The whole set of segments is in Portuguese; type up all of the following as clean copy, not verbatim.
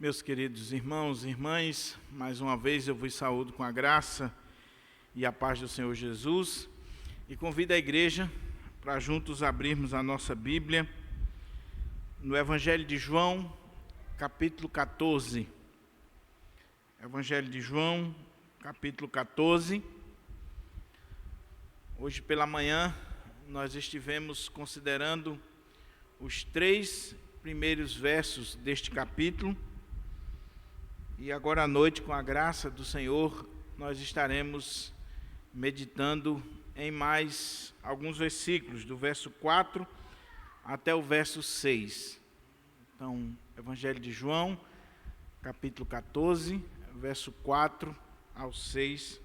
Meus queridos irmãos e irmãs, mais uma vez eu vos saúdo com a graça e a paz do Senhor Jesus e convido a igreja para juntos abrirmos a nossa Bíblia no Evangelho de João, capítulo 14. Evangelho de João, capítulo 14. Hoje pela manhã nós estivemos considerando os 3 primeiros versos deste capítulo. E agora à noite, com a graça do Senhor, nós estaremos meditando em mais alguns versículos, do verso 4 até o verso 6. Então, Evangelho de João, capítulo 14, verso 4 ao 6,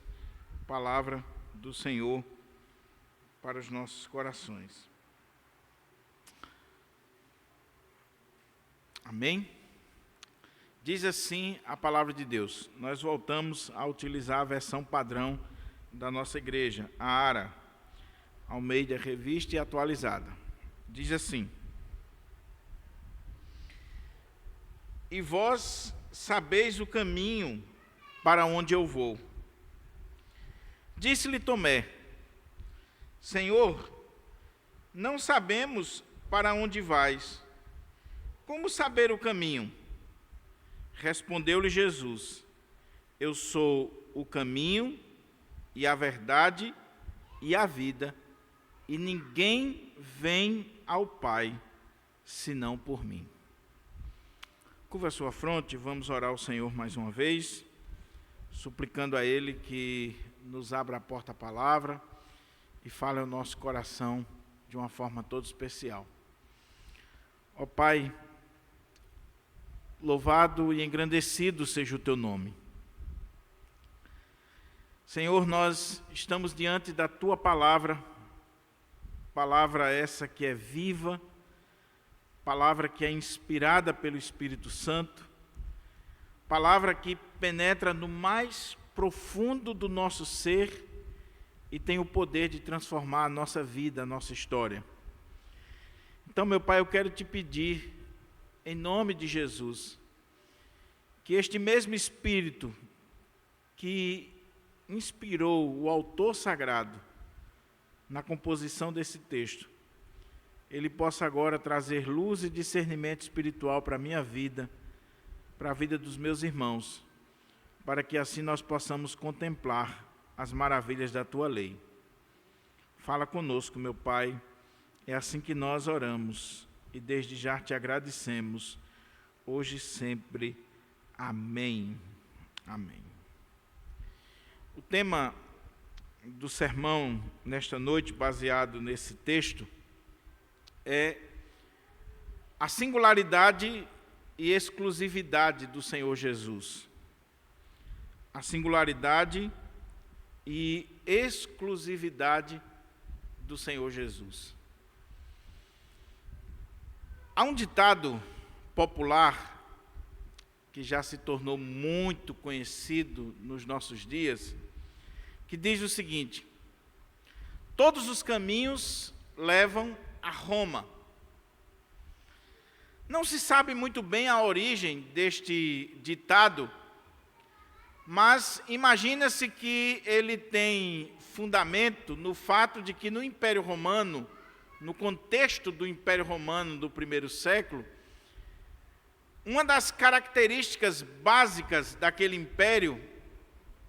palavra do Senhor para os nossos corações. Amém? Diz assim a palavra de Deus. Nós voltamos a utilizar a versão padrão da nossa igreja, a ARA, Almeida Revista e Atualizada. Diz assim: E vós sabeis o caminho para onde eu vou. Disse-lhe Tomé: Senhor, não sabemos para onde vais. Como saber o caminho? Respondeu-lhe Jesus: Eu sou o caminho e a verdade e a vida, e ninguém vem ao Pai senão por mim. Curva a sua fronte, vamos orar ao Senhor mais uma vez, suplicando a Ele que nos abra a porta à palavra e fale ao nosso coração de uma forma toda especial. Ó Pai, louvado e engrandecido seja o Teu nome. Senhor, nós estamos diante da Tua palavra, palavra essa que é viva, palavra que é inspirada pelo Espírito Santo, palavra que penetra no mais profundo do nosso ser e tem o poder de transformar a nossa vida, a nossa história. Então, meu Pai, eu quero te pedir, em nome de Jesus, que este mesmo Espírito que inspirou o autor sagrado na composição desse texto, ele possa agora trazer luz e discernimento espiritual para a minha vida, para a vida dos meus irmãos, para que assim nós possamos contemplar as maravilhas da Tua lei. Fala conosco, meu Pai, é assim que nós oramos e desde já te agradecemos, hoje e sempre. Amém. Amém. O tema do sermão nesta noite, baseado nesse texto, é a singularidade e exclusividade do Senhor Jesus. A singularidade e exclusividade do Senhor Jesus. Há um ditado popular que já se tornou muito conhecido nos nossos dias, que diz o seguinte: todos os caminhos levam a Roma. Não se sabe muito bem a origem deste ditado, mas imagina-se que ele tem fundamento no fato de que no Império Romano, no contexto do Império Romano do primeiro século, uma das características básicas daquele império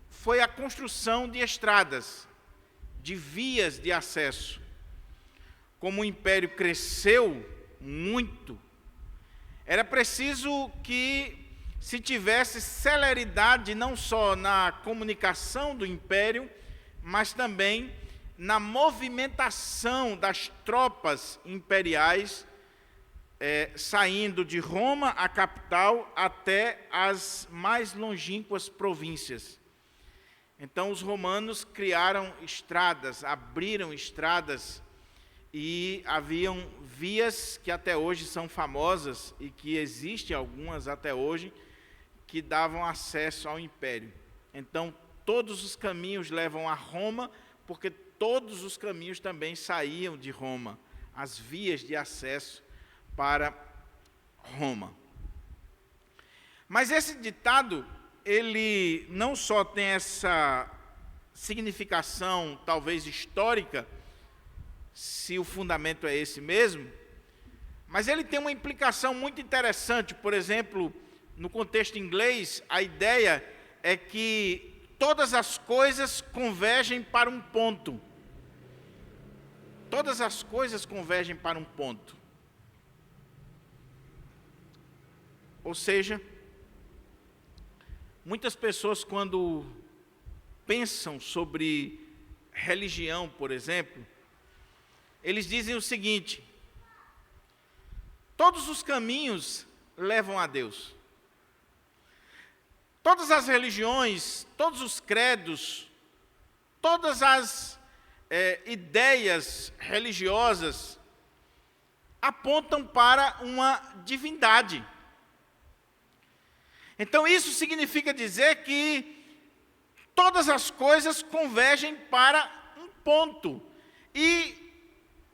foi a construção de estradas, de vias de acesso. Como o império cresceu muito, era preciso que se tivesse celeridade não só na comunicação do império, mas também na movimentação das tropas imperiais, saindo de Roma, a capital, até as mais longínquas províncias. Então, os romanos criaram estradas, abriram estradas, e haviam vias que até hoje são famosas, e que existem algumas até hoje, que davam acesso ao império. Então, todos os caminhos levam a Roma, porque todos os caminhos também saíam de Roma, as vias de acesso para Roma. Mas esse ditado, ele não só tem essa significação, talvez histórica, se o fundamento é esse mesmo, mas ele tem uma implicação muito interessante. Por exemplo, no contexto inglês, a ideia é que todas as coisas convergem para um ponto. Todas as coisas convergem para um ponto. Ou seja, muitas pessoas, quando pensam sobre religião, por exemplo, eles dizem o seguinte: todos os caminhos levam a Deus. Todas as religiões, todos os credos, todas as ideias religiosas apontam para uma divindade. Então isso significa dizer que todas as coisas convergem para um ponto. E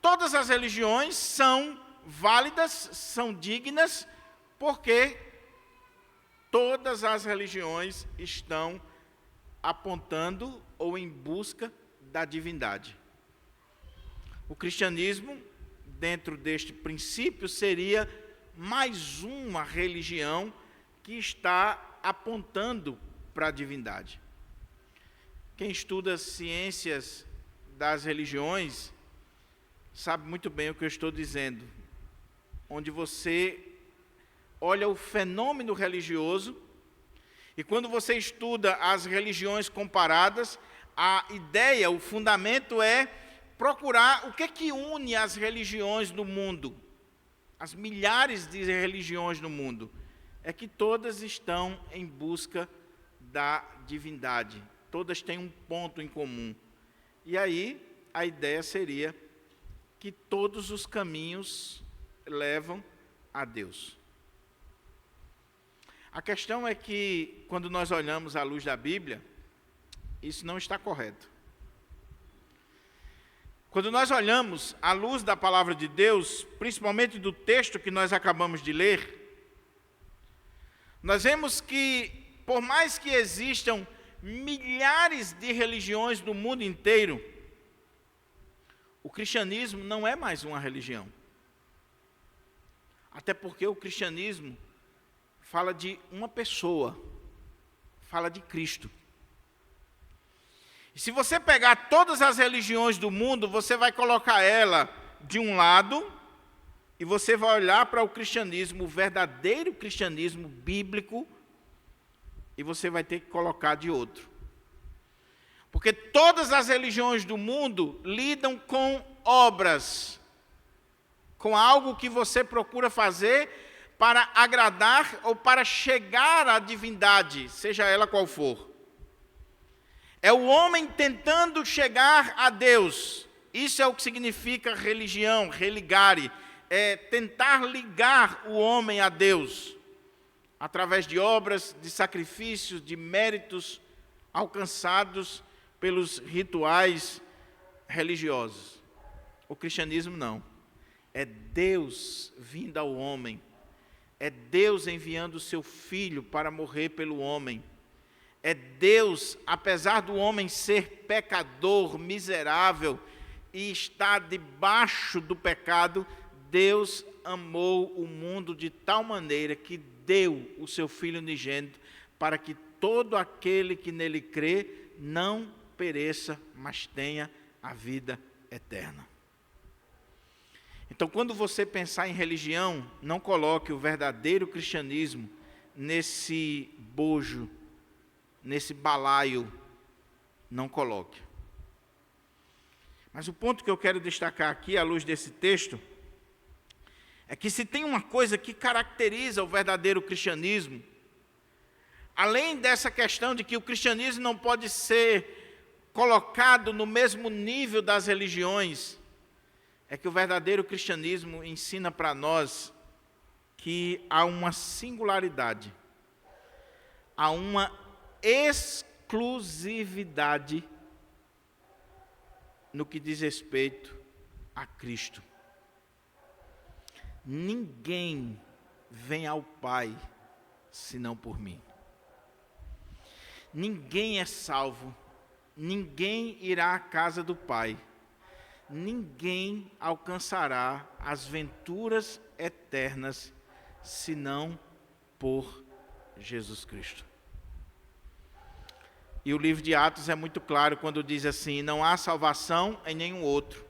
todas as religiões são válidas, são dignas, porque todas as religiões estão apontando ou em busca da divindade. O cristianismo, dentro deste princípio, seria mais uma religião que está apontando para a divindade. Quem estuda ciências das religiões sabe muito bem o que eu estou dizendo, onde você olha o fenômeno religioso, e quando você estuda as religiões comparadas, a ideia, o fundamento é procurar o que une as religiões do mundo, as milhares de religiões no mundo, é que todas estão em busca da divindade, todas têm um ponto em comum. E aí a ideia seria que todos os caminhos levam a Deus. A questão é que, quando nós olhamos à luz da Bíblia, isso não está correto. Quando nós olhamos à luz da palavra de Deus, principalmente do texto que nós acabamos de ler, nós vemos que, por mais que existam milhares de religiões no mundo inteiro, o cristianismo não é mais uma religião. Até porque o cristianismo fala de uma pessoa, fala de Cristo. E se você pegar todas as religiões do mundo, você vai colocar ela de um lado, e você vai olhar para o cristianismo, o verdadeiro cristianismo bíblico, e você vai ter que colocar de outro. Porque todas as religiões do mundo lidam com obras, com algo que você procura fazer para agradar ou para chegar à divindade, seja ela qual for. É o homem tentando chegar a Deus. Isso é o que significa religião, religare. É tentar ligar o homem a Deus, através de obras, de sacrifícios, de méritos alcançados pelos rituais religiosos. O cristianismo não. É Deus vindo ao homem. É Deus enviando o seu Filho para morrer pelo homem. É Deus, apesar do homem ser pecador, miserável e estar debaixo do pecado, Deus amou o mundo de tal maneira que deu o seu Filho unigênito para que todo aquele que nele crê não pereça, mas tenha a vida eterna. Então, quando você pensar em religião, não coloque o verdadeiro cristianismo nesse bojo, nesse balaio, não coloque. Mas o ponto que eu quero destacar aqui, à luz desse texto, é que se tem uma coisa que caracteriza o verdadeiro cristianismo, além dessa questão de que o cristianismo não pode ser colocado no mesmo nível das religiões, é que o verdadeiro cristianismo ensina para nós que há uma singularidade, há uma exclusividade no que diz respeito a Cristo. Ninguém vem ao Pai senão por mim. Ninguém é salvo, ninguém irá à casa do Pai, ninguém alcançará as venturas eternas, senão por Jesus Cristo. E o livro de Atos é muito claro quando diz assim: não há salvação em nenhum outro,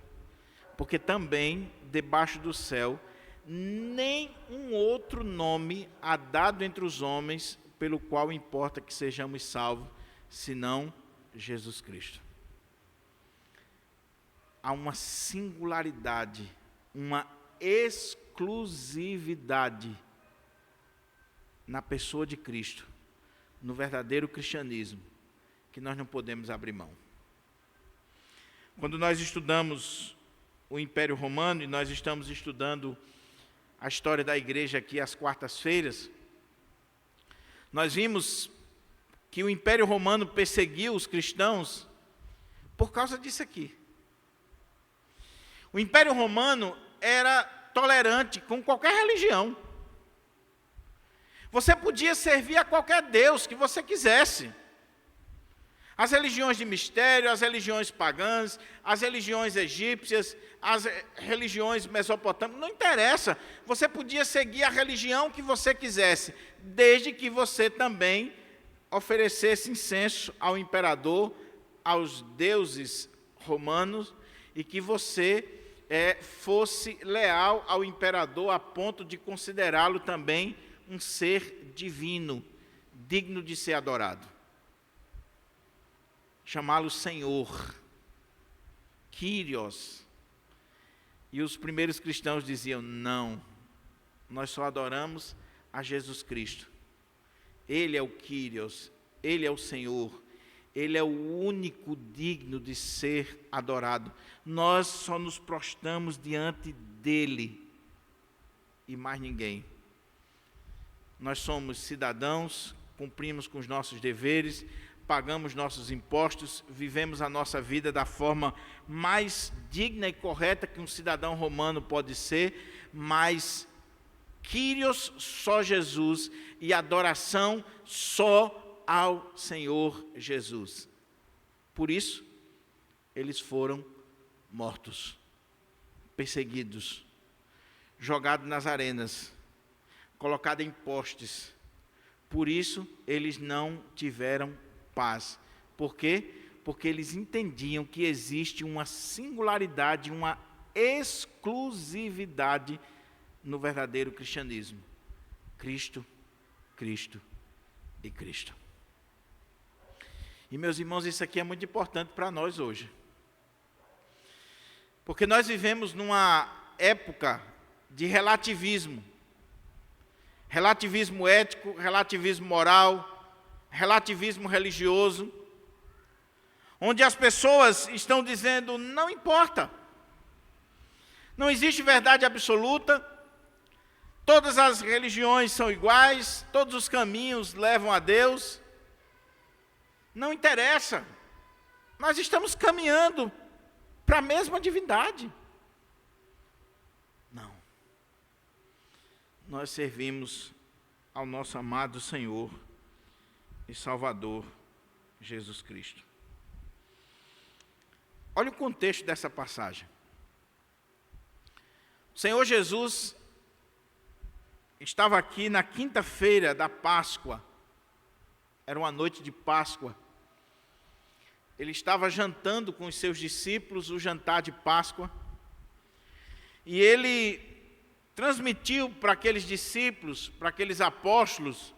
porque também debaixo do céu nenhum outro nome há dado entre os homens pelo qual importa que sejamos salvos, senão Jesus Cristo. Há uma singularidade, uma exclusividade na pessoa de Cristo, no verdadeiro cristianismo, que nós não podemos abrir mão. Quando nós estudamos o Império Romano, e nós estamos estudando a história da igreja aqui às quartas-feiras, nós vimos que o Império Romano perseguiu os cristãos por causa disso aqui. O Império Romano era tolerante com qualquer religião. Você podia servir a qualquer deus que você quisesse. As religiões de mistério, as religiões pagãs, as religiões egípcias, as religiões mesopotâmicas, não interessa. Você podia seguir a religião que você quisesse, desde que você também oferecesse incenso ao imperador, aos deuses romanos, e que você fosse leal ao imperador a ponto de considerá-lo também um ser divino, digno de ser adorado. Chamá-lo Senhor, Kyrios. E os primeiros cristãos diziam: não, nós só adoramos a Jesus Cristo. Ele é o Kyrios, Ele é o Senhor, Ele é o único digno de ser adorado. Nós só nos prostramos diante dEle e mais ninguém. Nós somos cidadãos, cumprimos com os nossos deveres, pagamos nossos impostos, vivemos a nossa vida da forma mais digna e correta que um cidadão romano pode ser, mas Kyrios só Jesus e adoração só ao Senhor Jesus. Por isso, eles foram mortos, perseguidos, jogados nas arenas, colocados em postes. Por isso, eles não tiveram paz. Por quê? Porque eles entendiam que existe uma singularidade, uma exclusividade no verdadeiro cristianismo. Cristo, Cristo e Cristo. E, meus irmãos, isso aqui é muito importante para nós hoje. Porque nós vivemos numa época de relativismo. Relativismo ético, relativismo moral, relativismo religioso, onde as pessoas estão dizendo: não importa, não existe verdade absoluta, todas as religiões são iguais, todos os caminhos levam a Deus, não interessa, nós estamos caminhando para a mesma divindade. Não, nós servimos ao nosso amado Senhor e Salvador, Jesus Cristo. Olha o contexto dessa passagem. O Senhor Jesus estava aqui na quinta-feira da Páscoa, era uma noite de Páscoa. Ele estava jantando com os seus discípulos, o jantar de Páscoa, e ele transmitiu para aqueles discípulos, para aqueles apóstolos,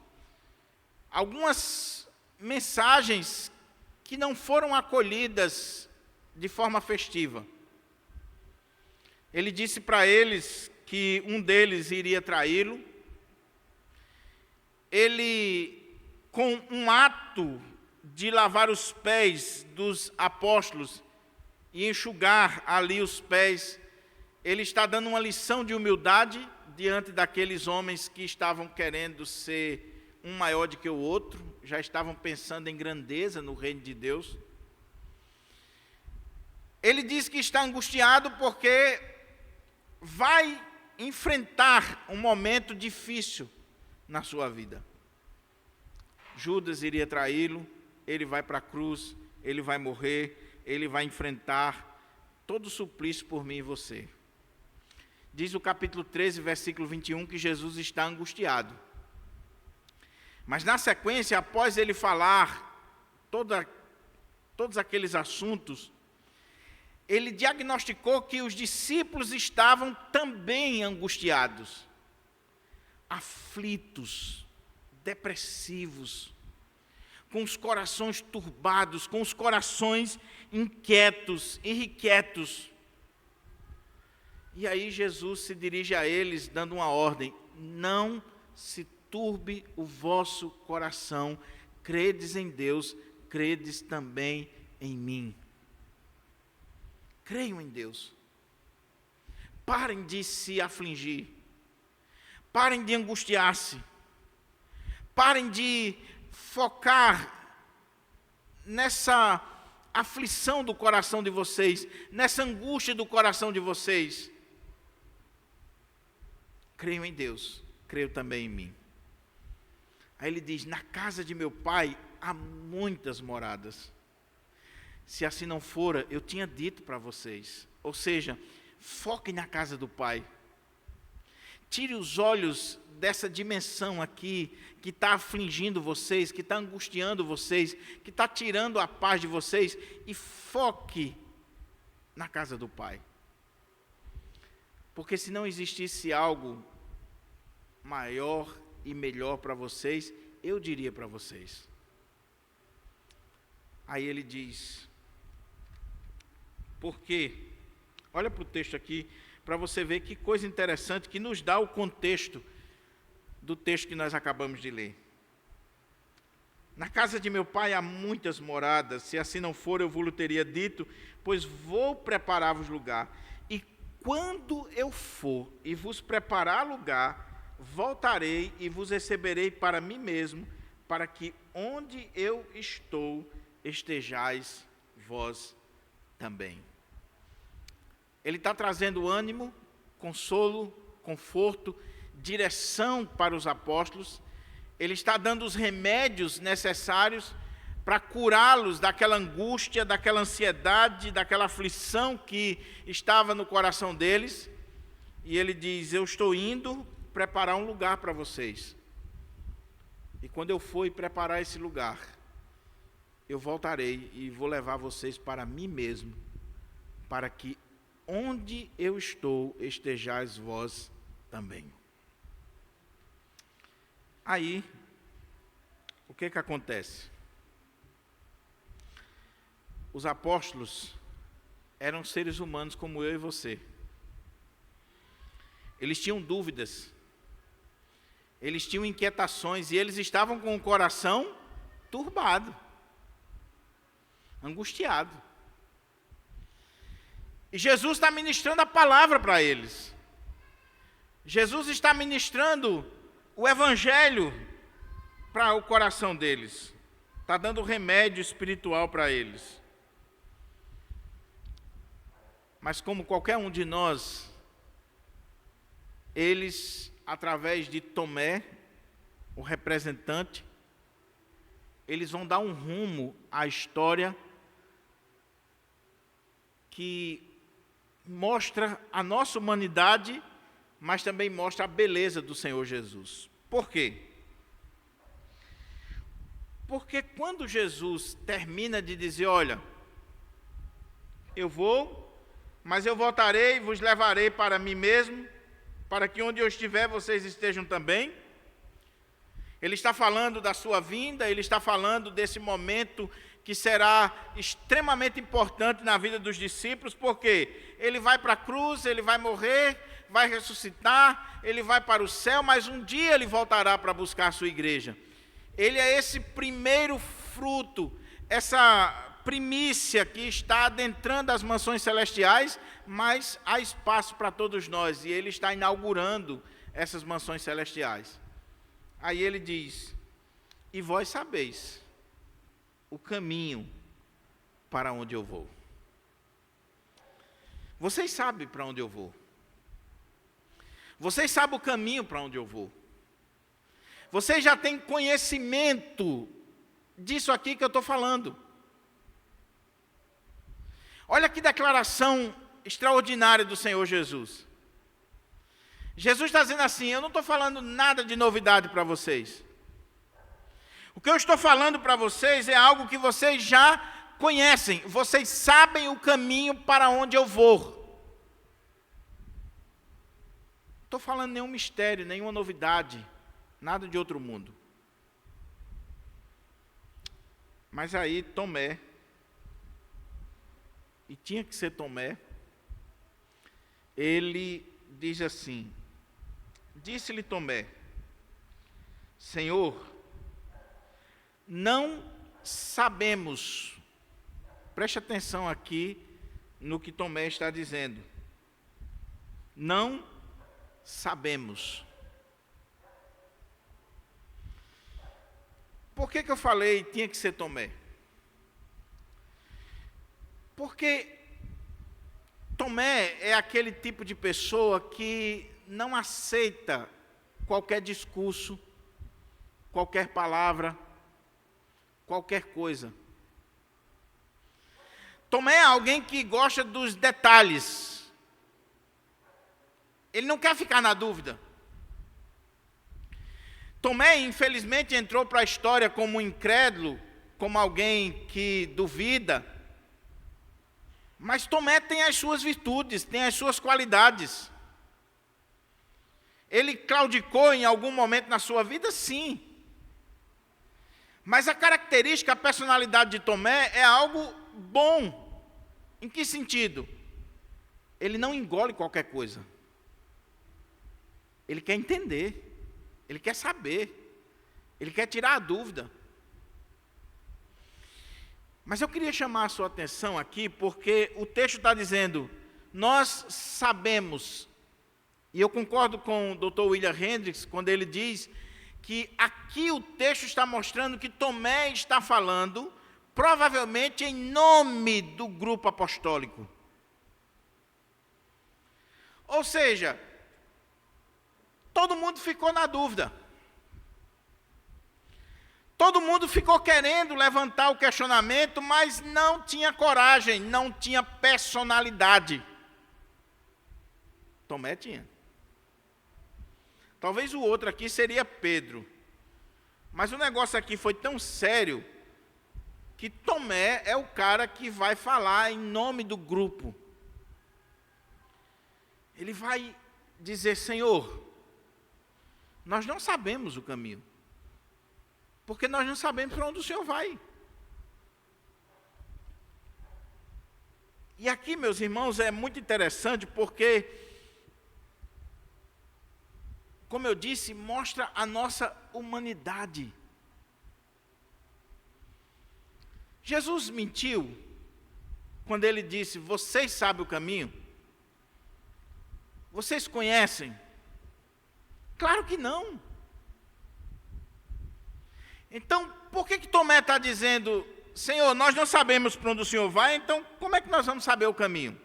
algumas mensagens que não foram acolhidas de forma festiva. Ele disse para eles que um deles iria traí-lo. Ele, com um ato de lavar os pés dos apóstolos e enxugar ali os pés, ele está dando uma lição de humildade diante daqueles homens que estavam querendo ser um maior do que o outro, já estavam pensando em grandeza no reino de Deus. Ele diz que está angustiado porque vai enfrentar um momento difícil na sua vida. Judas iria traí-lo, ele vai para a cruz, ele vai morrer, ele vai enfrentar todo o suplício por mim e você. Diz o capítulo 13, versículo 21, que Jesus está angustiado. Mas na sequência, após ele falar todos aqueles assuntos, ele diagnosticou que os discípulos estavam também angustiados, aflitos, depressivos, com os corações turbados, com os corações inquietos, irrequietos. E aí Jesus se dirige a eles dando uma ordem: não se turbe o vosso coração, credes em Deus, credes também em mim. Creiam em Deus. Parem de se afligir. Parem de angustiar-se. Parem de focar nessa aflição do coração de vocês, nessa angústia do coração de vocês. Creio em Deus, creio também em mim. Aí ele diz: na casa de meu pai há muitas moradas. Se assim não fora, eu tinha dito para vocês. Ou seja, foquem na casa do pai. Tire os olhos dessa dimensão aqui, que está afligindo vocês, que está angustiando vocês, que está tirando a paz de vocês, e foque na casa do pai. Porque se não existisse algo maior e melhor para vocês, eu diria para vocês. Aí ele diz: por quê? Olha para o texto aqui, para você ver que coisa interessante, que nos dá o contexto do texto que nós acabamos de ler. Na casa de meu pai há muitas moradas, se assim não for, eu vos teria dito, pois vou preparar-vos lugar. E quando eu for e vos preparar lugar, voltarei e vos receberei para mim mesmo, para que onde eu estou, estejais vós também. Ele está trazendo ânimo, consolo, conforto, direção para os apóstolos. Ele está dando os remédios necessários para curá-los daquela angústia, daquela ansiedade, daquela aflição que estava no coração deles. E ele diz: eu estou indo preparar um lugar para vocês. E quando eu for e preparar esse lugar, eu voltarei e vou levar vocês para mim mesmo, para que onde eu estou, estejais vós também. Aí, o que acontece? Os apóstolos eram seres humanos como eu e você. Eles tinham dúvidas, eles tinham inquietações, e eles estavam com o coração turbado, angustiado. E Jesus está ministrando a palavra para eles. Jesus está ministrando o evangelho para o coração deles. Está dando remédio espiritual para eles. Mas como qualquer um de nós, eles, através de Tomé, o representante, eles vão dar um rumo à história que mostra a nossa humanidade, mas também mostra a beleza do Senhor Jesus. Por quê? Porque quando Jesus termina de dizer: olha, eu vou, mas eu voltarei e vos levarei para mim mesmo, para que onde eu estiver vocês estejam também. Ele está falando da sua vinda, ele está falando desse momento que será extremamente importante na vida dos discípulos, porque ele vai para a cruz, ele vai morrer, vai ressuscitar, ele vai para o céu, mas um dia ele voltará para buscar a sua igreja. Ele é esse primeiro fruto, essa primícia que está adentrando as mansões celestiais, mas há espaço para todos nós, e ele está inaugurando essas mansões celestiais. Aí ele diz: e vós sabeis o caminho para onde eu vou. Vocês sabem para onde eu vou. Vocês sabem o caminho para onde eu vou. Vocês já têm conhecimento disso aqui que eu estou falando. Olha que declaração extraordinária do Senhor Jesus. Jesus está dizendo assim: eu não estou falando nada de novidade para vocês. O que eu estou falando para vocês é algo que vocês já conhecem. Vocês sabem o caminho para onde eu vou. Não estou falando nenhum mistério, nenhuma novidade, nada de outro mundo. Mas aí Tomé, e tinha que ser Tomé, ele diz assim: disse-lhe Tomé, Senhor, não sabemos. Preste atenção aqui no que Tomé está dizendo. Não sabemos. Por que eu falei tinha que ser Tomé? Porque Tomé é aquele tipo de pessoa que não aceita qualquer discurso, qualquer palavra, qualquer coisa. Tomé é alguém que gosta dos detalhes. Ele não quer ficar na dúvida. Tomé, infelizmente, entrou para a história como um incrédulo, como alguém que duvida. Mas Tomé tem as suas virtudes, tem as suas qualidades. Ele claudicou em algum momento na sua vida, sim. Mas a característica, a personalidade de Tomé é algo bom. Em que sentido? Ele não engole qualquer coisa. Ele quer entender. Ele quer saber. Ele quer tirar a dúvida. Mas eu queria chamar a sua atenção aqui, porque o texto está dizendo, nós sabemos, e eu concordo com o Dr. William Hendricks, quando ele diz que aqui o texto está mostrando que Tomé está falando, provavelmente em nome do grupo apostólico. Ou seja, todo mundo ficou na dúvida. Todo mundo ficou querendo levantar o questionamento, mas não tinha coragem, não tinha personalidade. Tomé tinha. Talvez o outro aqui seria Pedro. Mas o negócio aqui foi tão sério que Tomé é o cara que vai falar em nome do grupo. Ele vai dizer, Senhor, nós não sabemos o caminho. Porque nós não sabemos para onde o Senhor vai. E aqui, meus irmãos, é muito interessante porque, como eu disse, mostra a nossa humanidade. Jesus mentiu quando ele disse, vocês sabem o caminho? Vocês conhecem? Claro que não. Então, por que Tomé está dizendo, Senhor, nós não sabemos para onde o Senhor vai, então como é que nós vamos saber o caminho?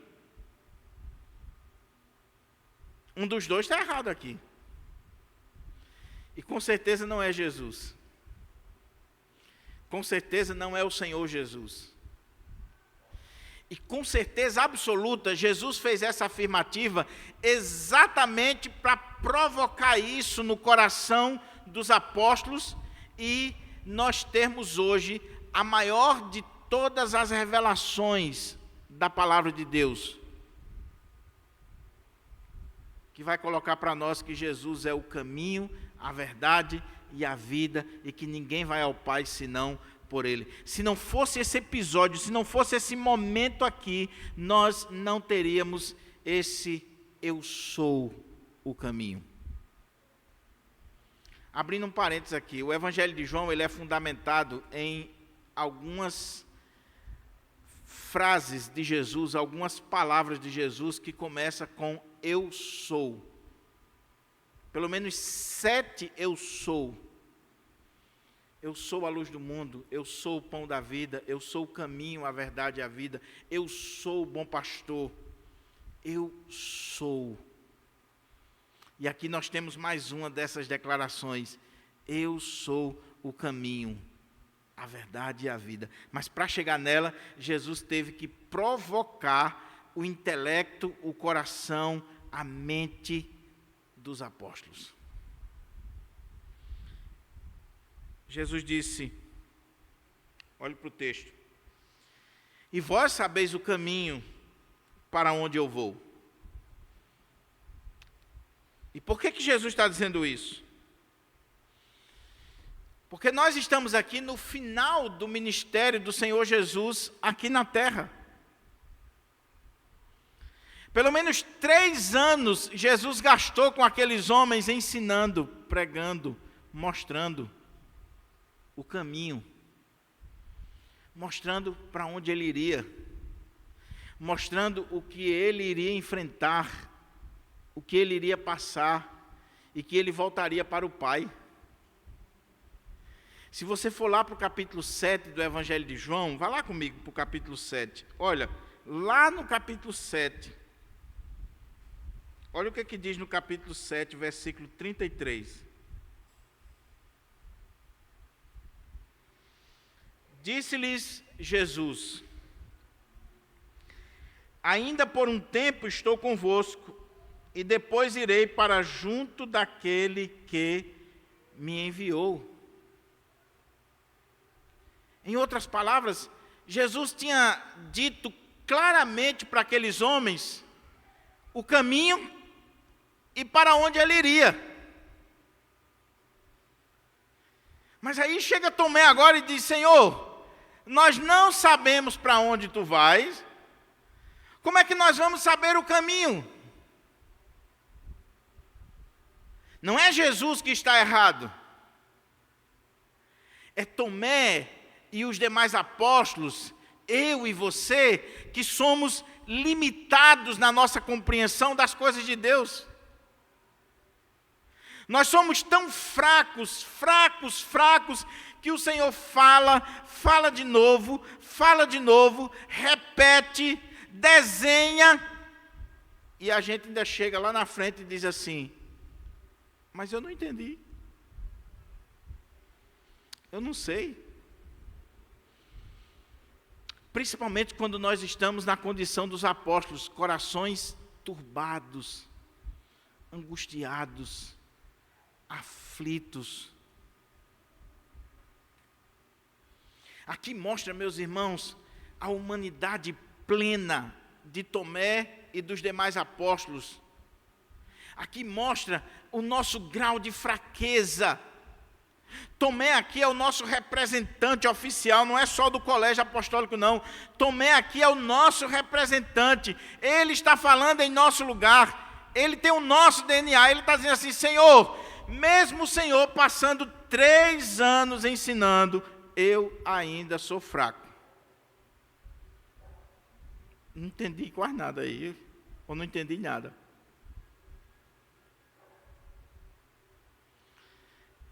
Um dos dois está errado aqui. E com certeza não é Jesus. Com certeza não é o Senhor Jesus. E com certeza absoluta, Jesus fez essa afirmativa exatamente para provocar isso no coração dos apóstolos e nós termos hoje a maior de todas as revelações da palavra de Deus, que vai colocar para nós que Jesus é o caminho, a verdade e a vida, e que ninguém vai ao Pai senão por Ele. Se não fosse esse episódio, se não fosse esse momento aqui, nós não teríamos esse eu sou o caminho. Abrindo um parênteses aqui, o Evangelho de João ele é fundamentado em algumas frases de Jesus, algumas palavras de Jesus que começam com eu sou. Pelo menos 7 eu sou. Eu sou a luz do mundo, eu sou o pão da vida, eu sou o caminho, a verdade e a vida, eu sou o bom pastor, eu sou. E aqui nós temos mais uma dessas declarações, Eu sou o caminho, a verdade e a vida. Mas para chegar nela, Jesus teve que provocar o intelecto, o coração, a mente dos apóstolos. Jesus disse, olhe para o texto, e vós sabeis o caminho para onde eu vou. E por que Jesus está dizendo isso? Porque nós estamos aqui no final do ministério do Senhor Jesus aqui na terra. Pelo menos 3 anos Jesus gastou com aqueles homens ensinando, pregando, mostrando o caminho, mostrando para onde ele iria, mostrando o que ele iria enfrentar, o que ele iria passar e que ele voltaria para o Pai. Se você for lá para o capítulo 7 do Evangelho de João, vá lá comigo para o capítulo 7. Olha, lá no capítulo 7, olha o que diz no capítulo 7, versículo 33. Disse-lhes Jesus, ainda por um tempo estou convosco, e depois irei para junto daquele que me enviou. Em outras palavras, Jesus tinha dito claramente para aqueles homens o caminho e para onde ele iria. Mas aí chega Tomé agora e diz, Senhor, nós não sabemos para onde tu vais, como é que nós vamos saber o caminho? Não é Jesus que está errado, é Tomé e os demais apóstolos, eu e você, que somos limitados na nossa compreensão das coisas de Deus. Nós somos tão fracos, que o Senhor fala de novo, repete, desenha, e a gente ainda chega lá na frente e diz assim, mas eu não entendi. Eu não sei. Principalmente quando nós estamos na condição dos apóstolos, corações turbados, angustiados, aflitos. Aqui mostra, meus irmãos, a humanidade plena de Tomé e dos demais apóstolos. Aqui mostra o nosso grau de fraqueza. Tomé aqui é o nosso representante oficial, não é só do colégio apostólico não. Tomé aqui é o nosso representante, ele está falando em nosso lugar, ele tem o nosso DNA, ele está dizendo assim, Senhor, mesmo o Senhor passando 3 anos ensinando, eu ainda sou fraco. Não entendi quase nada aí, ou não entendi nada.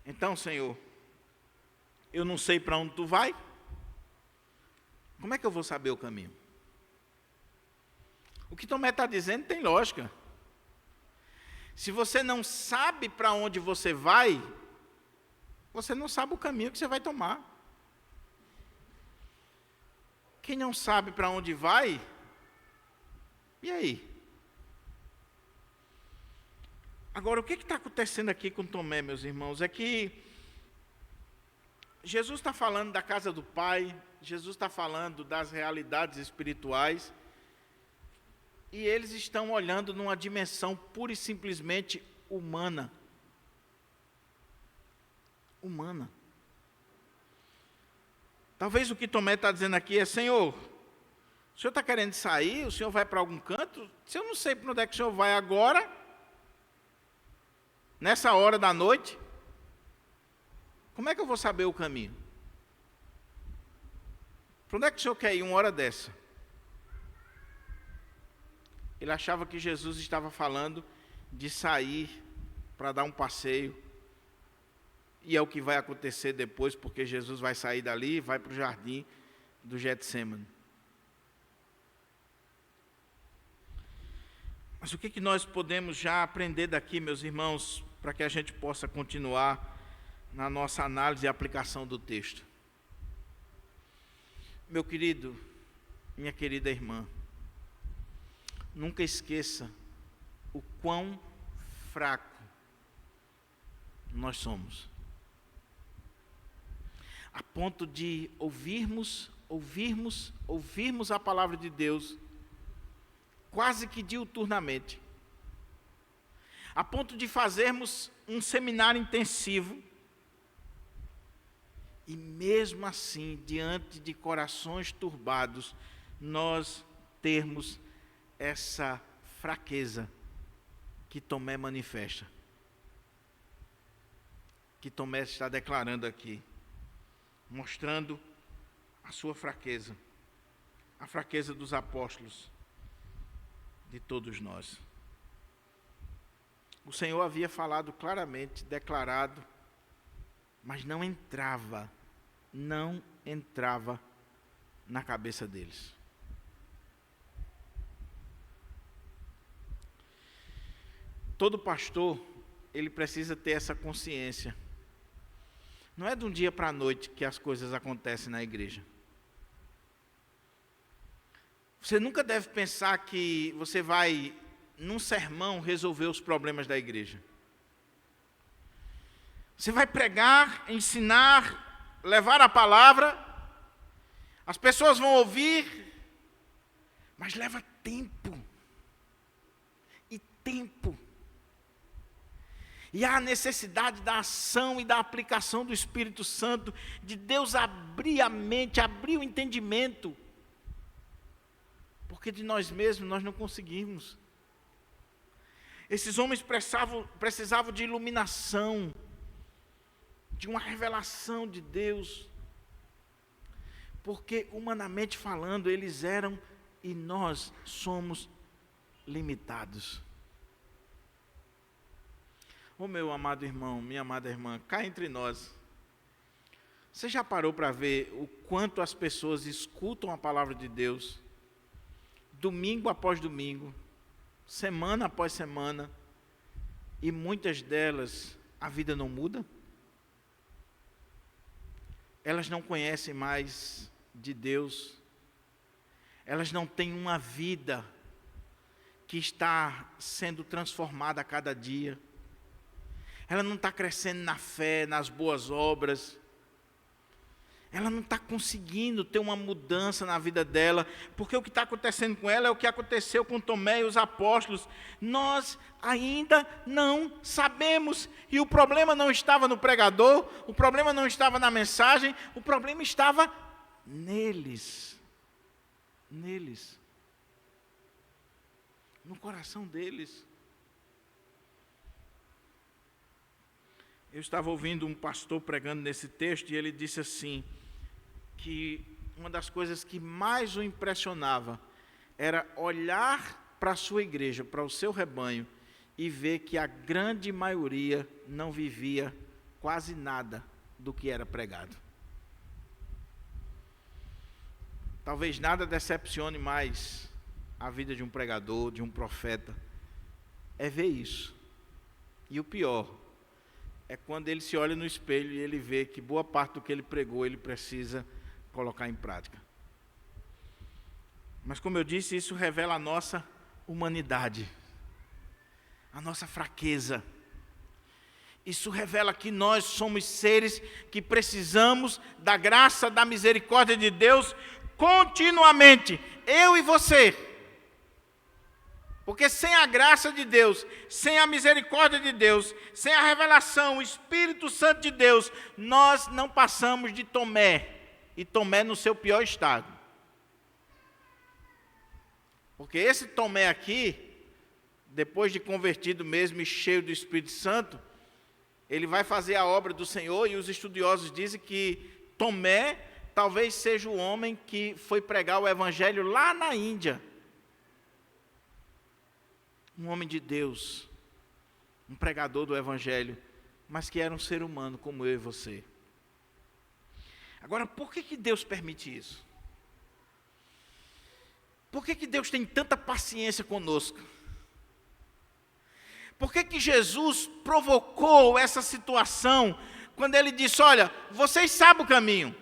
Então, Senhor, eu não sei para onde tu vai, como é que eu vou saber o caminho? O que Tomé está dizendo tem lógica. Se você não sabe para onde você vai, você não sabe o caminho que você vai tomar. Quem não sabe para onde vai, e aí? Agora, o que está acontecendo aqui com Tomé, meus irmãos? É que Jesus está falando da casa do Pai, Jesus está falando das realidades espirituais, e eles estão olhando numa dimensão pura e simplesmente humana. Humana. Talvez o que Tomé está dizendo aqui é, Senhor, o Senhor está querendo sair, o Senhor vai para algum canto? Se eu não sei para onde é que o Senhor vai agora, nessa hora da noite, como é que eu vou saber o caminho? Para onde é que o Senhor quer ir uma hora dessa? Ele achava que Jesus estava falando de sair para dar um passeio. E é o que vai acontecer depois, porque Jesus vai sair dali e vai para o jardim do Getsêmani. Mas o que nós podemos já aprender daqui, meus irmãos, para que a gente possa continuar na nossa análise e aplicação do texto. Meu querido, minha querida irmã, nunca esqueça o quão fraco nós somos, a ponto de ouvirmos a palavra de Deus quase que diuturnamente, a ponto de fazermos um seminário intensivo, e mesmo assim, diante de corações turbados, nós termos essa fraqueza que Tomé manifesta, que Tomé está declarando aqui, mostrando a sua fraqueza, a fraqueza dos apóstolos, de todos nós. O Senhor havia falado claramente, declarado, mas não entrava na cabeça deles. Todo pastor, ele precisa ter essa consciência. Não é de um dia para a noite que as coisas acontecem na igreja. Você nunca deve pensar que você vai, num sermão, resolver os problemas da igreja. Você vai pregar, ensinar, levar a palavra, as pessoas vão ouvir, mas leva tempo. E tempo. E há a necessidade da ação e da aplicação do Espírito Santo, de Deus abrir a mente, abrir o entendimento. Porque de nós mesmos nós não conseguimos. Esses homens precisavam de iluminação, de uma revelação de Deus. Porque, humanamente falando, eles eram e nós somos limitados. Ô meu amado irmão, minha amada irmã, cá entre nós, você já parou para ver o quanto as pessoas escutam a palavra de Deus, domingo após domingo, semana após semana, e muitas delas a vida não muda? Elas não conhecem mais de Deus, elas não têm uma vida que está sendo transformada a cada dia, ela não está crescendo na fé, nas boas obras, ela não está conseguindo ter uma mudança na vida dela, porque o que está acontecendo com ela é o que aconteceu com Tomé e os apóstolos. Nós ainda não sabemos, e o problema não estava no pregador, o problema não estava na mensagem, o problema estava neles, no coração deles. Eu estava ouvindo um pastor pregando nesse texto, e ele disse assim, que uma das coisas que mais o impressionava era olhar para a sua igreja, para o seu rebanho, e ver que a grande maioria não vivia quase nada do que era pregado. Talvez nada decepcione mais a vida de um pregador, de um profeta, é ver isso. E o pior é quando ele se olha no espelho e ele vê que boa parte do que ele pregou, ele precisa colocar em prática. Mas como eu disse, isso revela a nossa humanidade, a nossa fraqueza. Isso revela que nós somos seres que precisamos da graça, da misericórdia de Deus continuamente, eu e você. Porque sem a graça de Deus, sem a misericórdia de Deus, sem a revelação, o Espírito Santo de Deus, nós não passamos de Tomé, e Tomé no seu pior estado. Porque esse Tomé aqui, depois de convertido mesmo e cheio do Espírito Santo, ele vai fazer a obra do Senhor, e os estudiosos dizem que Tomé talvez seja o homem que foi pregar o Evangelho lá na Índia. Um homem de Deus, um pregador do Evangelho, mas que era um ser humano como eu e você. Agora, por que Deus permite isso? Por que Deus tem tanta paciência conosco? Por que Jesus provocou essa situação quando ele disse: olha, vocês sabem o caminho.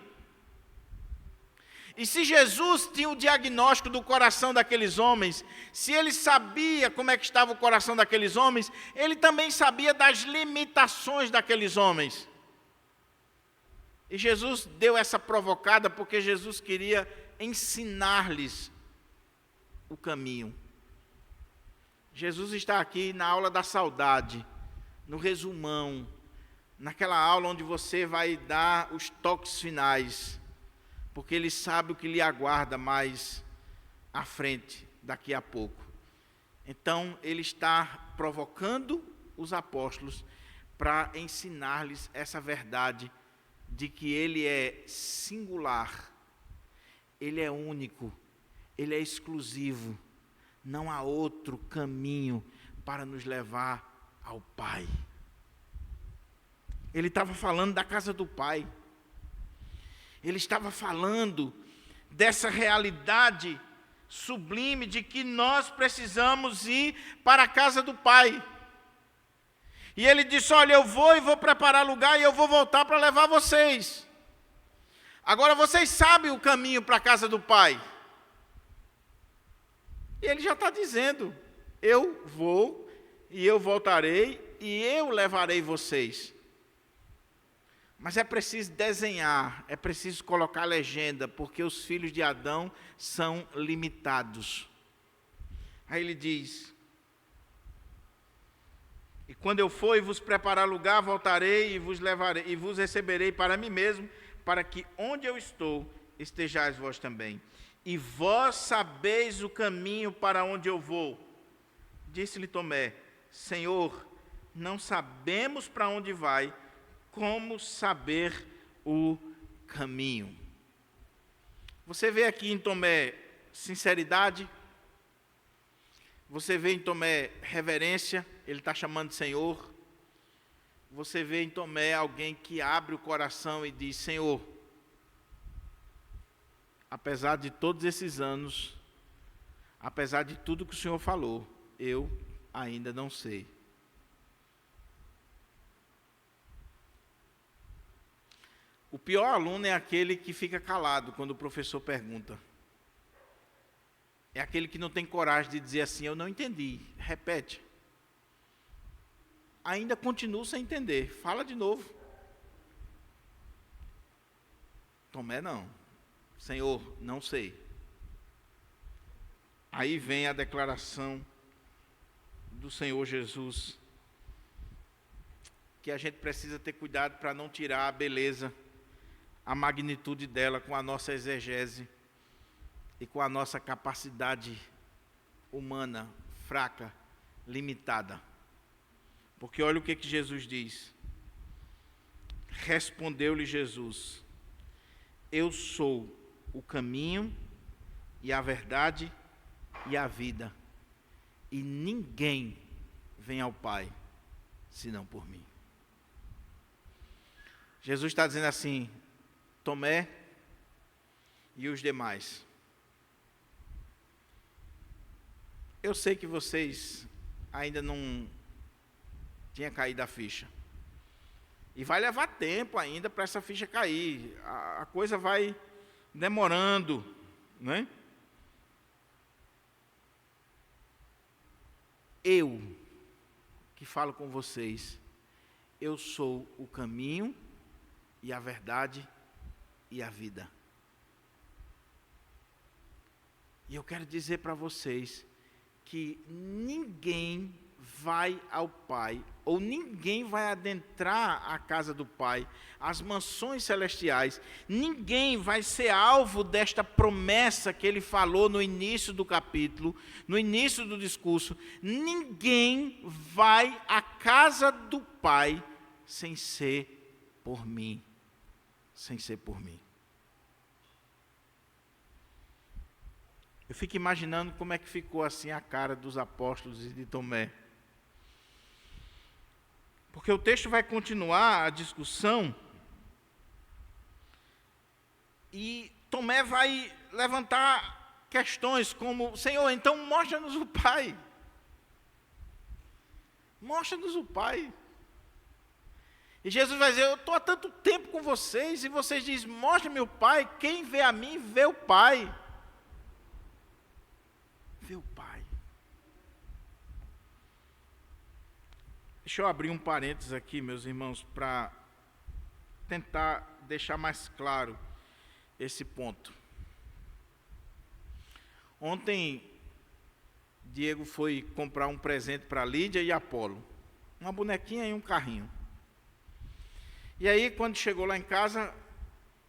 E se Jesus tinha o diagnóstico do coração daqueles homens, se ele sabia como é que estava o coração daqueles homens, ele também sabia das limitações daqueles homens. E Jesus deu essa provocada porque Jesus queria ensinar-lhes o caminho. Jesus está aqui na aula da saudade, no resumão, naquela aula onde você vai dar os toques finais, porque ele sabe o que lhe aguarda mais à frente, daqui a pouco. Então, ele está provocando os apóstolos para ensinar-lhes essa verdade de que ele é singular, ele é único, ele é exclusivo. Não há outro caminho para nos levar ao Pai. Ele estava falando da casa do Pai. Ele estava falando dessa realidade sublime de que nós precisamos ir para a casa do Pai. E ele disse: olha, eu vou preparar lugar e eu vou voltar para levar vocês. Agora vocês sabem o caminho para a casa do Pai. E ele já está dizendo: eu vou e eu voltarei e eu levarei vocês. Mas é preciso desenhar, é preciso colocar legenda, porque os filhos de Adão são limitados. Aí ele diz: e quando eu for e vos preparar lugar, voltarei e vos levarei e vos receberei para mim mesmo, para que onde eu estou, estejais vós também. E vós sabeis o caminho para onde eu vou. Disse-lhe Tomé: Senhor, não sabemos para onde vai, como saber o caminho? Você vê aqui em Tomé sinceridade, você vê em Tomé reverência, ele está chamando de Senhor. Você vê em Tomé alguém que abre o coração e diz: Senhor, apesar de todos esses anos, apesar de tudo que o Senhor falou, eu ainda não sei. O pior aluno é aquele que fica calado quando o professor pergunta. É aquele que não tem coragem de dizer assim: eu não entendi, repete. Ainda continuo sem entender, fala de novo. Tomé não. Senhor, não sei. Aí vem a declaração do Senhor Jesus, que a gente precisa ter cuidado para não tirar a beleza, a magnitude dela com a nossa exegese e com a nossa capacidade humana, fraca, limitada. Porque olha o que Jesus diz. Respondeu-lhe Jesus: eu sou o caminho e a verdade e a vida, e ninguém vem ao Pai senão por mim. Jesus está dizendo assim: Tomé e os demais, eu sei que vocês ainda não tinham caído a ficha, e vai levar tempo ainda para essa ficha cair, a coisa vai demorando, né? Eu que falo com vocês, eu sou o caminho e a verdade e a vida. E eu quero dizer para vocês que ninguém vai ao Pai, ou ninguém vai adentrar a casa do Pai, as mansões celestiais, ninguém vai ser alvo desta promessa que ele falou no início do capítulo, no início do discurso. Ninguém vai à casa do Pai sem ser por mim. Sem ser por mim. Eu fico imaginando como é que ficou assim a cara dos apóstolos e de Tomé. Porque o texto vai continuar a discussão e Tomé vai levantar questões como: Senhor, então mostra-nos o Pai. Mostra-nos o Pai. E Jesus vai dizer, eu estou há tanto tempo com vocês, e vocês dizem, mostre-me o Pai, quem vê a mim, vê o Pai. Vê o Pai. Deixa eu abrir um parênteses aqui, meus irmãos, para tentar deixar mais claro esse ponto. Ontem, Diego foi comprar um presente para Lídia e Apolo, uma bonequinha e um carrinho. E aí, quando chegou lá em casa,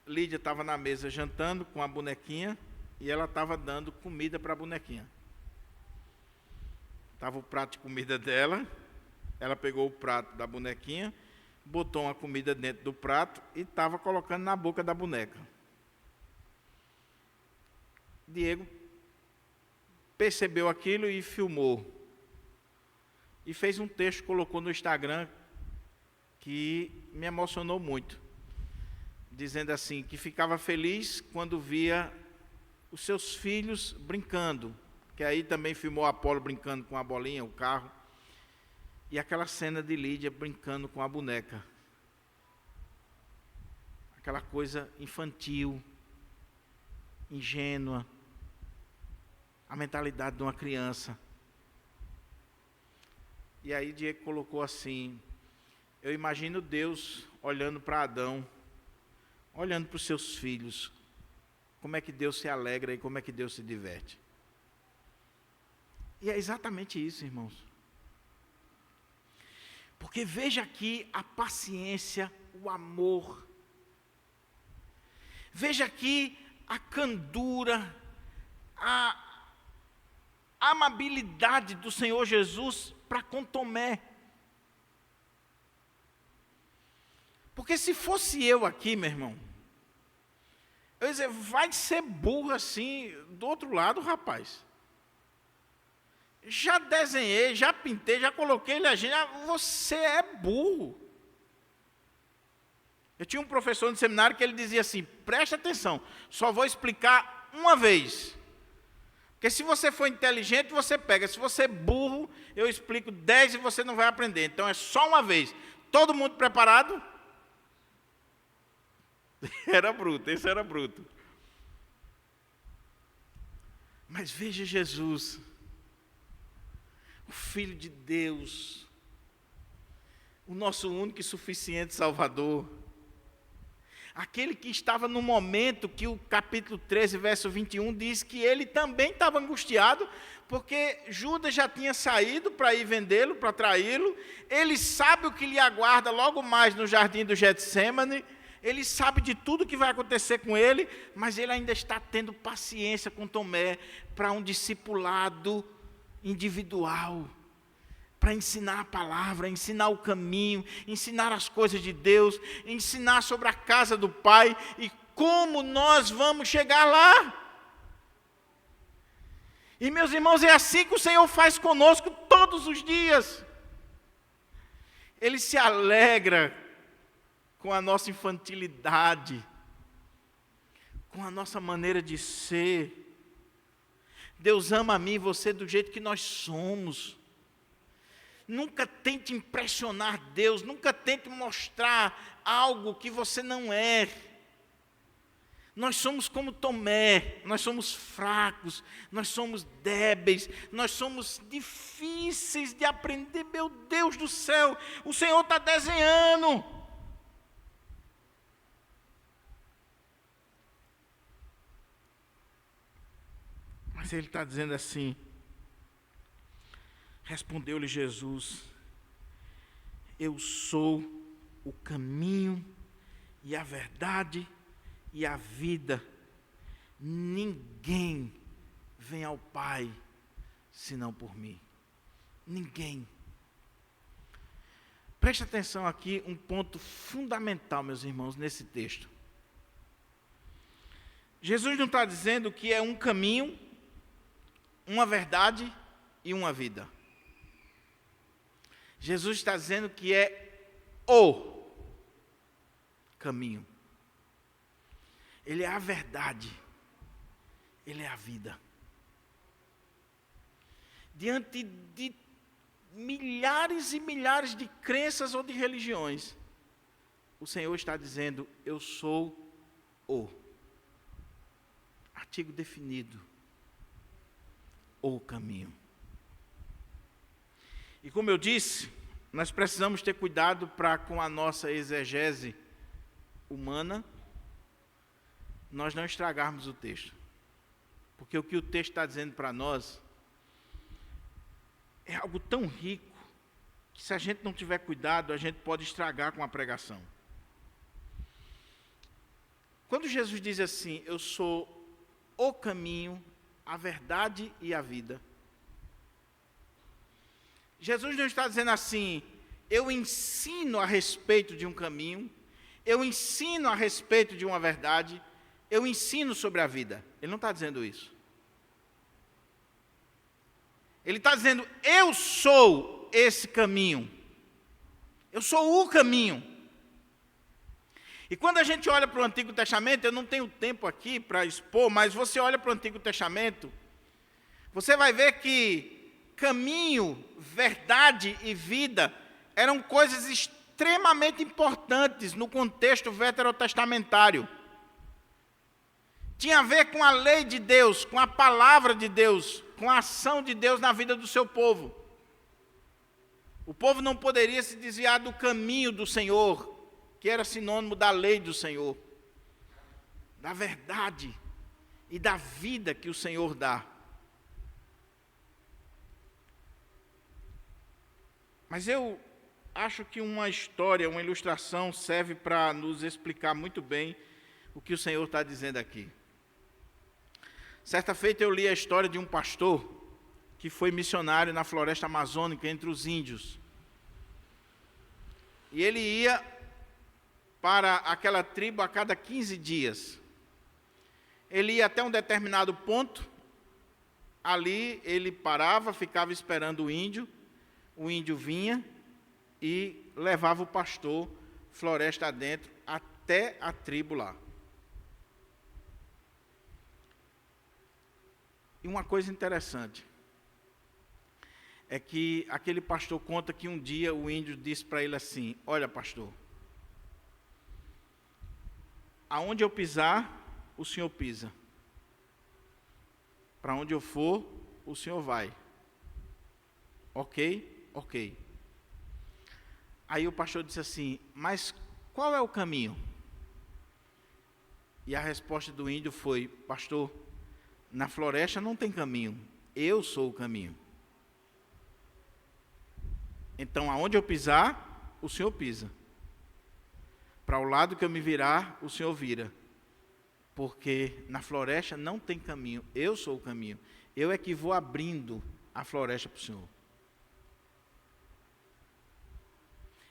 Lídia estava na mesa jantando com a bonequinha e ela estava dando comida para a bonequinha. Estava o prato de comida dela, ela pegou o prato da bonequinha, botou uma comida dentro do prato e estava colocando na boca da boneca. Diego percebeu aquilo e filmou. E fez um texto, colocou no Instagram, que me emocionou muito. Dizendo assim, que ficava feliz quando via os seus filhos brincando. Que aí também filmou Apolo brincando com a bolinha, o carro. E aquela cena de Lídia brincando com a boneca. Aquela coisa infantil, ingênua. A mentalidade de uma criança. E aí Diego colocou assim, eu imagino Deus olhando para Adão, olhando para os seus filhos, como é que Deus se alegra e como é que Deus se diverte. E é exatamente isso, irmãos. Porque veja aqui a paciência, o amor. Veja aqui a candura, a amabilidade do Senhor Jesus para com Tomé. Porque se fosse eu aqui, meu irmão, eu ia dizer, vai ser burro assim, do outro lado, rapaz. Já desenhei, já pintei, já coloquei legenda, você é burro. Eu tinha um professor no seminário que ele dizia assim, preste atenção, só vou explicar uma vez. Porque se você for inteligente, você pega. Se você é burro, eu explico 10 e você não vai aprender. Então é só uma vez. Todo mundo preparado? Era bruto, esse era bruto. Mas veja Jesus, o Filho de Deus, o nosso único e suficiente Salvador, aquele que estava no momento que o capítulo 13, verso 21, diz que ele também estava angustiado, porque Judas já tinha saído para ir vendê-lo, para traí-lo, ele sabe o que lhe aguarda logo mais no jardim do Getsêmani, ele sabe de tudo que vai acontecer com ele, mas ele ainda está tendo paciência com Tomé para um discipulado individual, para ensinar a palavra, ensinar o caminho, ensinar as coisas de Deus, ensinar sobre a casa do Pai e como nós vamos chegar lá. E meus irmãos, é assim que o Senhor faz conosco todos os dias. Ele se alegra com a nossa infantilidade, com a nossa maneira de ser. Deus ama a mim e você do jeito que nós somos. Nunca tente impressionar Deus, nunca tente mostrar algo que você não é. Nós somos como Tomé, nós somos fracos, nós somos débeis, nós somos difíceis de aprender. Meu Deus do céu, o Senhor está desenhando. Mas Ele está dizendo assim, respondeu-lhe Jesus, eu sou o caminho e a verdade e a vida. Ninguém vem ao Pai senão por mim. Ninguém. Preste atenção aqui, um ponto fundamental, meus irmãos, nesse texto. Jesus não está dizendo que é um caminho, uma verdade e uma vida. Jesus está dizendo que é o caminho. Ele é a verdade. Ele é a vida. Diante de milhares e milhares de crenças ou de religiões, o Senhor está dizendo, eu sou o. Artigo definido. O caminho. E como eu disse, nós precisamos ter cuidado para com a nossa exegese humana, nós não estragarmos o texto. Porque o que o texto está dizendo para nós é algo tão rico que se a gente não tiver cuidado, a gente pode estragar com a pregação. Quando Jesus diz assim, eu sou o caminho, a verdade e a vida, Jesus não está dizendo assim, eu ensino a respeito de um caminho, eu ensino a respeito de uma verdade, eu ensino sobre a vida. Ele não está dizendo isso. Ele está dizendo, eu sou esse caminho. Eu sou o caminho. E quando a gente olha para o Antigo Testamento, eu não tenho tempo aqui para expor, mas você olha para o Antigo Testamento, você vai ver que caminho, verdade e vida eram coisas extremamente importantes no contexto veterotestamentário. Tinha a ver com a lei de Deus, com a palavra de Deus, com a ação de Deus na vida do seu povo. O povo não poderia se desviar do caminho do Senhor, que era sinônimo da lei do Senhor, da verdade e da vida que o Senhor dá. Mas eu acho que uma história, uma ilustração serve para nos explicar muito bem o que o Senhor está dizendo aqui. Certa feita eu li a história de um pastor que foi missionário na floresta amazônica entre os índios. E ele ia para aquela tribo a cada 15 dias. Ele ia até um determinado ponto, ali ele parava, ficava esperando o índio vinha e levava o pastor floresta adentro até a tribo lá. E uma coisa interessante é que aquele pastor conta que um dia o índio disse para ele assim, olha pastor, aonde eu pisar, o senhor pisa. Para onde eu for, o senhor vai. Ok? Ok. Aí o pastor disse assim, mas qual é o caminho? E a resposta do índio foi, pastor, na floresta não tem caminho, eu sou o caminho. Então, aonde eu pisar, o senhor pisa. Para o lado que eu me virar, o senhor vira. Porque na floresta não tem caminho, eu sou o caminho. Eu é que vou abrindo a floresta para o senhor.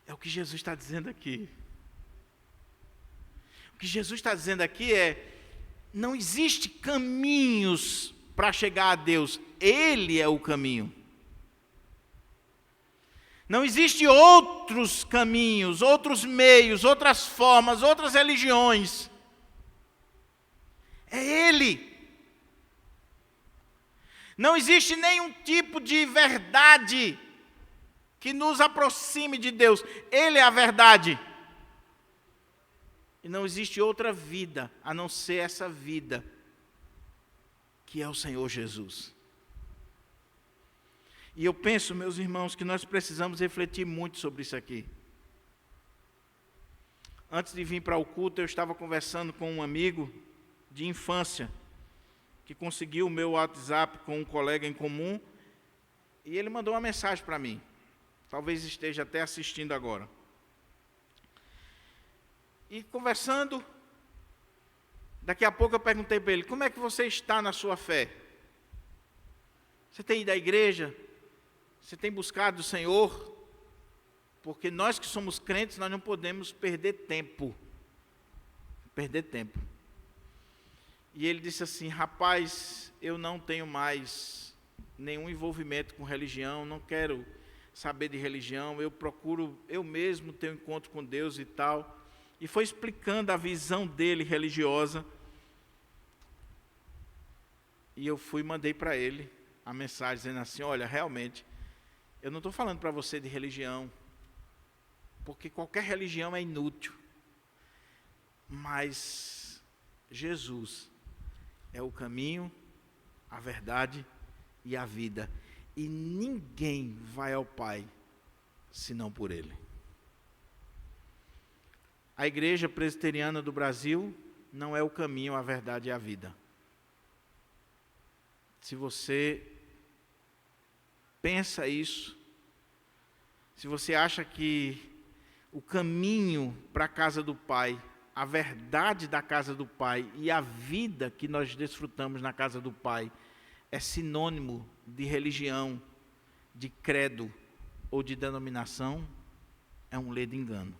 É o que Jesus está dizendo aqui. O que Jesus está dizendo aqui é, não existe caminhos para chegar a Deus, Ele é o caminho. Não existe outros caminhos, outros meios, outras formas, outras religiões. É Ele. Não existe nenhum tipo de verdade que nos aproxime de Deus. Ele é a verdade. E não existe outra vida, a não ser essa vida, que é o Senhor Jesus. E eu penso, meus irmãos, que nós precisamos refletir muito sobre isso aqui. Antes de vir para o culto, eu estava conversando com um amigo de infância, que conseguiu o meu WhatsApp com um colega em comum, e ele mandou uma mensagem para mim. Talvez esteja até assistindo agora. E conversando, daqui a pouco eu perguntei para ele, como é que você está na sua fé? Você tem ido à igreja? Você tem buscado o Senhor? Porque nós que somos crentes, nós não podemos perder tempo. Perder tempo. E ele disse assim, rapaz, eu não tenho mais nenhum envolvimento com religião, não quero saber de religião, eu procuro eu mesmo ter um encontro com Deus e tal. E foi explicando a visão dele religiosa. E eu mandei para ele a mensagem dizendo assim, olha, realmente, eu não estou falando para você de religião, porque qualquer religião é inútil. mas Jesus é o caminho, a verdade e a vida. E ninguém vai ao Pai senão por Ele. A Igreja Presbiteriana do Brasil não é o caminho, a verdade e a vida. Se você pensa isso, se você acha que o caminho para a casa do Pai, a verdade da casa do Pai e a vida que nós desfrutamos na casa do Pai é sinônimo de religião, de credo ou de denominação, é um ledo engano.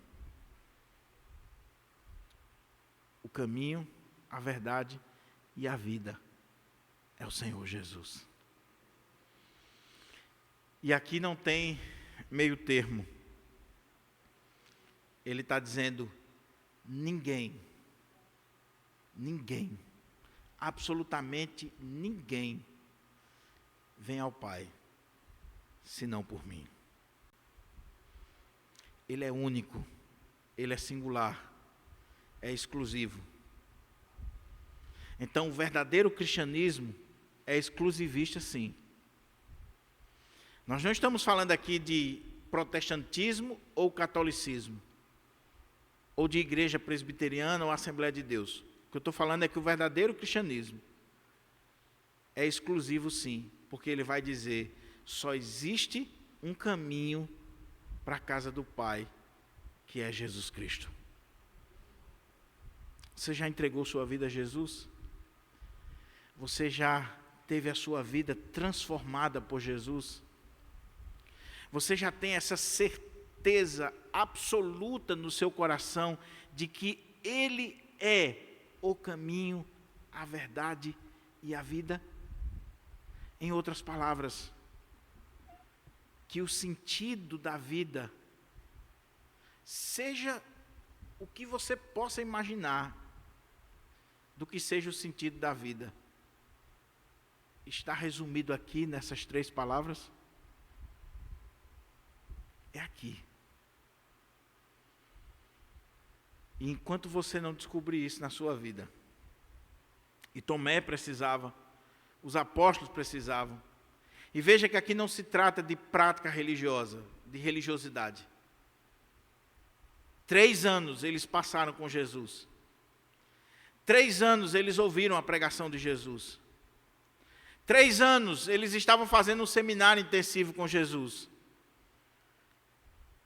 O caminho, a verdade e a vida é o Senhor Jesus. E aqui não tem meio termo. Ele está dizendo, ninguém, absolutamente ninguém vem ao Pai, senão por mim. Ele é único, ele é singular, é exclusivo. Então, o verdadeiro cristianismo é exclusivista, sim. Nós não estamos falando aqui de protestantismo ou catolicismo, ou de igreja presbiteriana ou Assembleia de Deus. O que eu estou falando é que o verdadeiro cristianismo é exclusivo, sim, porque ele vai dizer, só existe um caminho para a casa do Pai, que é Jesus Cristo. Você já entregou sua vida a Jesus? Você já teve a sua vida transformada por Jesus? Você já tem essa certeza absoluta no seu coração de que Ele é o caminho, a verdade e a vida? Em outras palavras, que o sentido da vida seja o que você possa imaginar do que seja o sentido da vida. Está resumido aqui nessas 3 palavras? É aqui. E enquanto você não descobrir isso na sua vida, e Tomé precisava, os apóstolos precisavam, e veja que aqui não se trata de prática religiosa, de religiosidade. 3 anos eles passaram com Jesus. 3 anos eles ouviram a pregação de Jesus. 3 anos eles estavam fazendo um seminário intensivo com Jesus.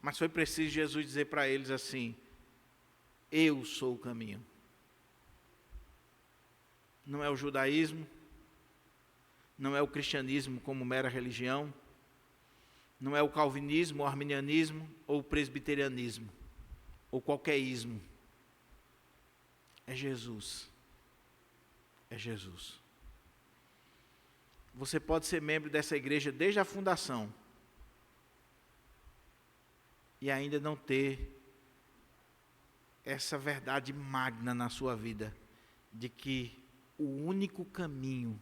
Mas foi preciso Jesus dizer para eles assim, eu sou o caminho. Não é o judaísmo, não é o cristianismo como mera religião, não é o calvinismo, o arminianismo ou o presbiterianismo, ou qualquer ismo. É Jesus. É Jesus. Você pode ser membro dessa igreja desde a fundação e ainda não ter essa verdade magna na sua vida, de que o único caminho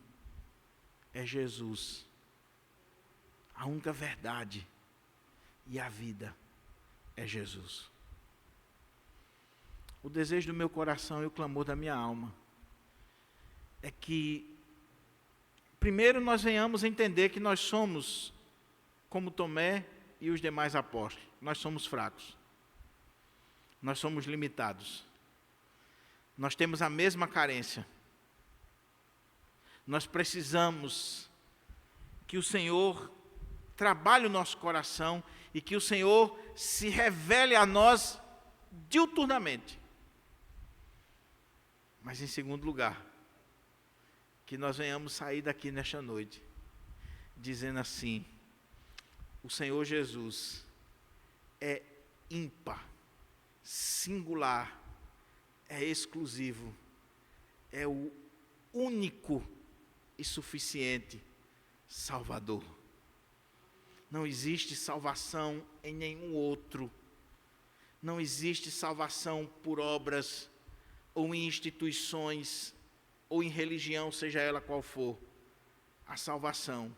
é Jesus, a única verdade e a vida é Jesus. O desejo do meu coração e o clamor da minha alma é que, primeiro, nós venhamos entender que nós somos, como Tomé e os demais apóstolos, nós somos fracos, nós somos limitados, nós temos a mesma carência, nós precisamos que o Senhor trabalhe o nosso coração e que o Senhor se revele a nós diuturnamente. Mas em segundo lugar, que nós venhamos sair daqui nesta noite, dizendo assim, o Senhor Jesus é ímpar, singular, é exclusivo, é o único e suficiente Salvador. Não existe salvação em nenhum outro. Não existe salvação por obras, ou em instituições, ou em religião, seja ela qual for. A salvação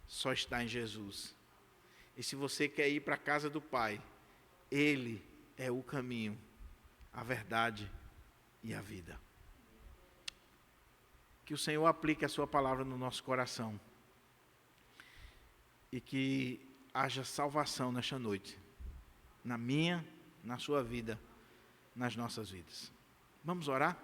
só está em Jesus. E se você quer ir para a casa do Pai, Ele é o caminho, a verdade e a vida. Que o Senhor aplique a sua palavra no nosso coração e que haja salvação nesta noite, na minha, na sua vida, nas nossas vidas. Vamos orar?